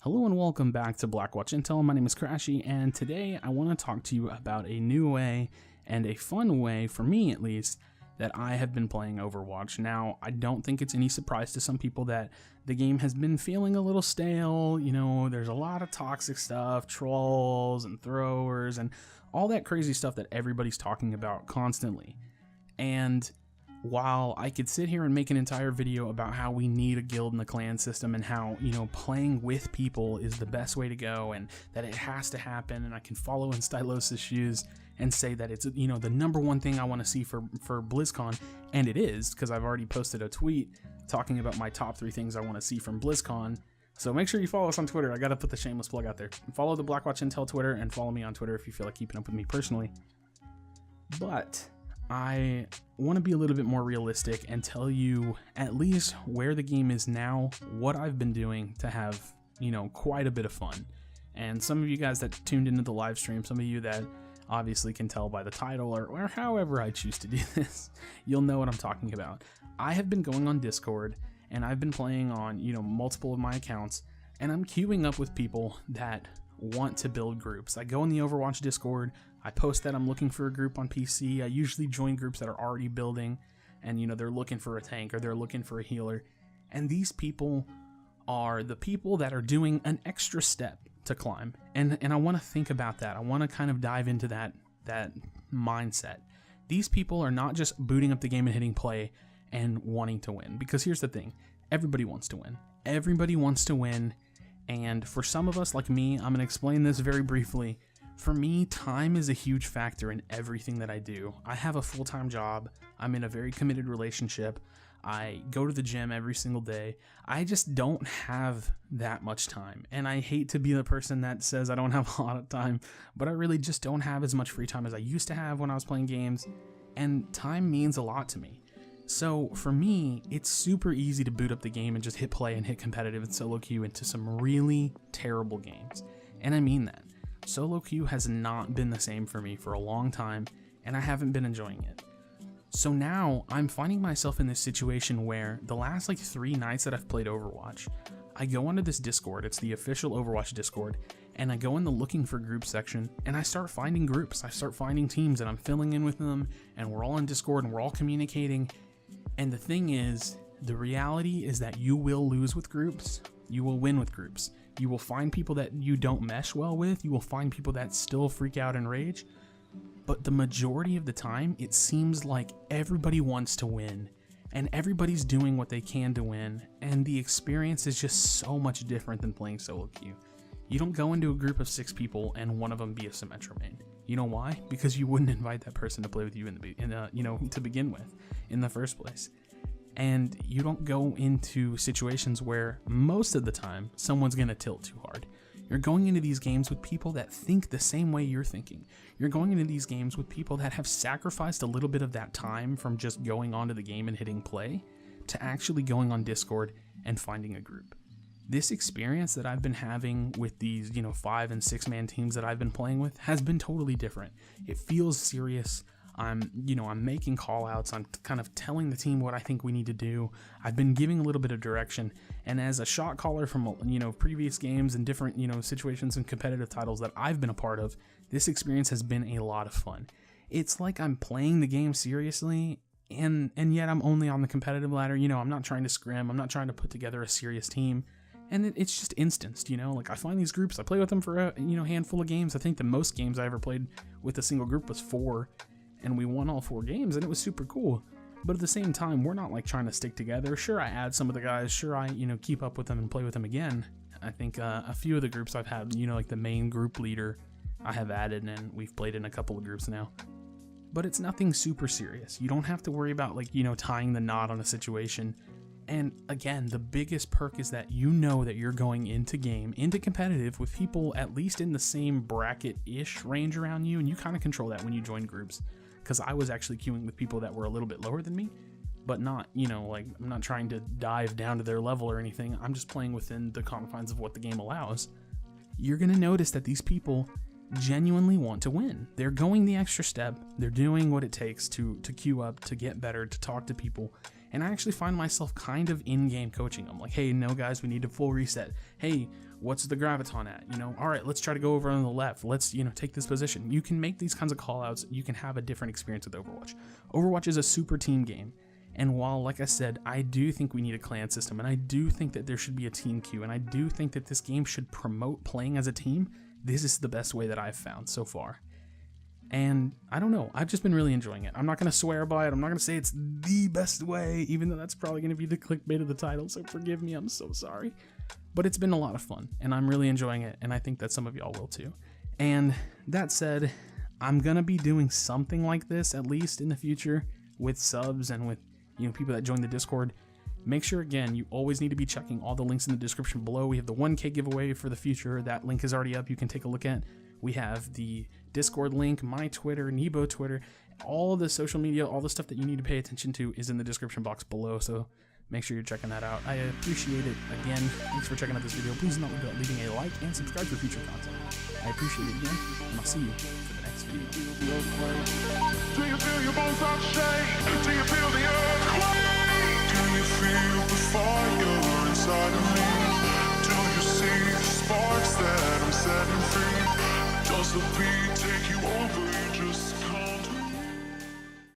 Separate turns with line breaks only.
Hello and welcome back to Blackwatch Intel. My name is Crashy, and today I want to talk to you about a new way and a fun way, for me at least, that I have been playing Overwatch. Now, I don't think it's any surprise to some people that the game has been feeling a little stale. You know, there's a lot of toxic stuff, trolls and throwers and all that crazy stuff that everybody's talking about constantly. And while I could sit here and make an entire video about how we need a guild and a clan system and how, you know, playing with people is the best way to go and that it has to happen, and I can follow in Stylos' shoes and say that it's, you know, the number one thing I want to see for BlizzCon, and it is, because I've already posted a tweet talking about my top 3 things I want to see from BlizzCon. So make sure you follow us on Twitter. I gotta put the shameless plug out there. Follow the Blackwatch Intel Twitter and follow me on Twitter if you feel like keeping up with me personally. But I want to be a little bit more realistic and tell you at least where the game is now, what I've been doing to have, you know, quite a bit of fun. And some of you guys that tuned into the live stream, some of you that obviously can tell by the title or however I choose to do this, you'll know what I'm talking about. I have been going on Discord and I've been playing on, you know, multiple of my accounts, and I'm queuing up with people that want to build groups. I go in the Overwatch Discord, I post that I'm looking for a group on PC. I usually join groups that are already building and, you know, they're looking for a tank or they're looking for a healer. And these people are the people that are doing an extra step to climb. And I want to think about that. I want to kind of dive into that mindset. These people are not just booting up the game and hitting play and wanting to win. Because here's the thing, everybody wants to win. Everybody wants to win. And for some of us like me, I'm going to explain this very briefly. For me, time is a huge factor in everything that I do. I have a full-time job. I'm in a very committed relationship. I go to the gym every single day. I just don't have that much time. And I hate to be the person that says I don't have a lot of time, but I really just don't have as much free time as I used to have when I was playing games. And time means a lot to me. So for me, it's super easy to boot up the game and just hit play and hit competitive and solo queue into some really terrible games. And I mean that. Solo queue has not been the same for me for a long time, and I haven't been enjoying it. So now I'm finding myself in this situation where the last like 3 nights that I've played Overwatch, I go onto this Discord, it's the official Overwatch Discord, and I go in the looking for groups section and I start finding groups, I start finding teams, and I'm filling in with them, and we're all on Discord and we're all communicating. And the thing is, the reality is that you will lose with groups, you will win with groups. You will find people that you don't mesh well with, you will find people that still freak out and rage, but the majority of the time, it seems like everybody wants to win, and everybody's doing what they can to win, and the experience is just so much different than playing solo queue. You don't go into a group of 6 people and one of them be a Symmetra main. You know why? Because you wouldn't invite that person to play with you to begin with, in the first place. And you don't go into situations where most of the time someone's going to tilt too hard. You're going into these games with people that think the same way you're thinking. You're going into these games with people that have sacrificed a little bit of that time from just going onto the game and hitting play to actually going on Discord and finding a group. This experience that I've been having with these, 5 and 6 man teams that I've been playing with has been totally different. It feels serious. I'm making call outs. I'm kind of telling the team what I think we need to do. I've been giving a little bit of direction. And as a shot caller from, previous games and different, situations and competitive titles that I've been a part of, this experience has been a lot of fun. It's like I'm playing the game seriously, and yet I'm only on the competitive ladder. I'm not trying to scrim. I'm not trying to put together a serious team. And it's just instanced, like I find these groups, I play with them for a, handful of games. I think the most games I ever played with a single group was 4. And we won all 4 games, and it was super cool. But at the same time, we're not like trying to stick together. Sure, I add some of the guys. Sure, I keep up with them and play with them again. I think a few of the groups I've had, like the main group leader, I have added, and we've played in a couple of groups now. But it's nothing super serious. You don't have to worry about tying the knot on a situation. And again, the biggest perk is that that you're going into competitive with people at least in the same bracket-ish range around you, and you kind of control that when you join groups. Because I was actually queuing with people that were a little bit lower than me, but not, I'm not trying to dive down to their level or anything. I'm just playing within the confines of what the game allows. You're going to notice that these people, genuinely want to win. They're going the extra step. They're doing what it takes to queue up, to get better, to talk to people. And I actually find myself kind of in-game coaching them. Like, hey, no guys, we need a full reset. Hey, what's the graviton at? All right, let's try to go over on the left. Let's, take this position. You can make these kinds of call outs. You can have a different experience with Overwatch. Overwatch is a super team game. And while, like I said, I do think we need a clan system, and I do think that there should be a team queue, and I do think that this game should promote playing as a team, this is the best way that I've found so far. And I don't know, I've just been really enjoying it. I'm not going to swear by it. I'm not going to say it's the best way, even though that's probably going to be the clickbait of the title, so forgive me, I'm so sorry. But it's been a lot of fun, and I'm really enjoying it, and I think that some of y'all will too. And that said, I'm going to be doing something like this, at least in the future, with subs and with people that join the Discord. Make sure, again, you always need to be checking all the links in the description below. We have the 1K giveaway for the future. That link is already up. You can take a look at. We have the Discord link, my Twitter, Nebo Twitter, all the social media, all the stuff that you need to pay attention to is in the description box below. So make sure you're checking that out. I appreciate it. Again, thanks for checking out this video. Please don't forget leaving a like and subscribe for future content. I appreciate it again, and I'll see you for the next video.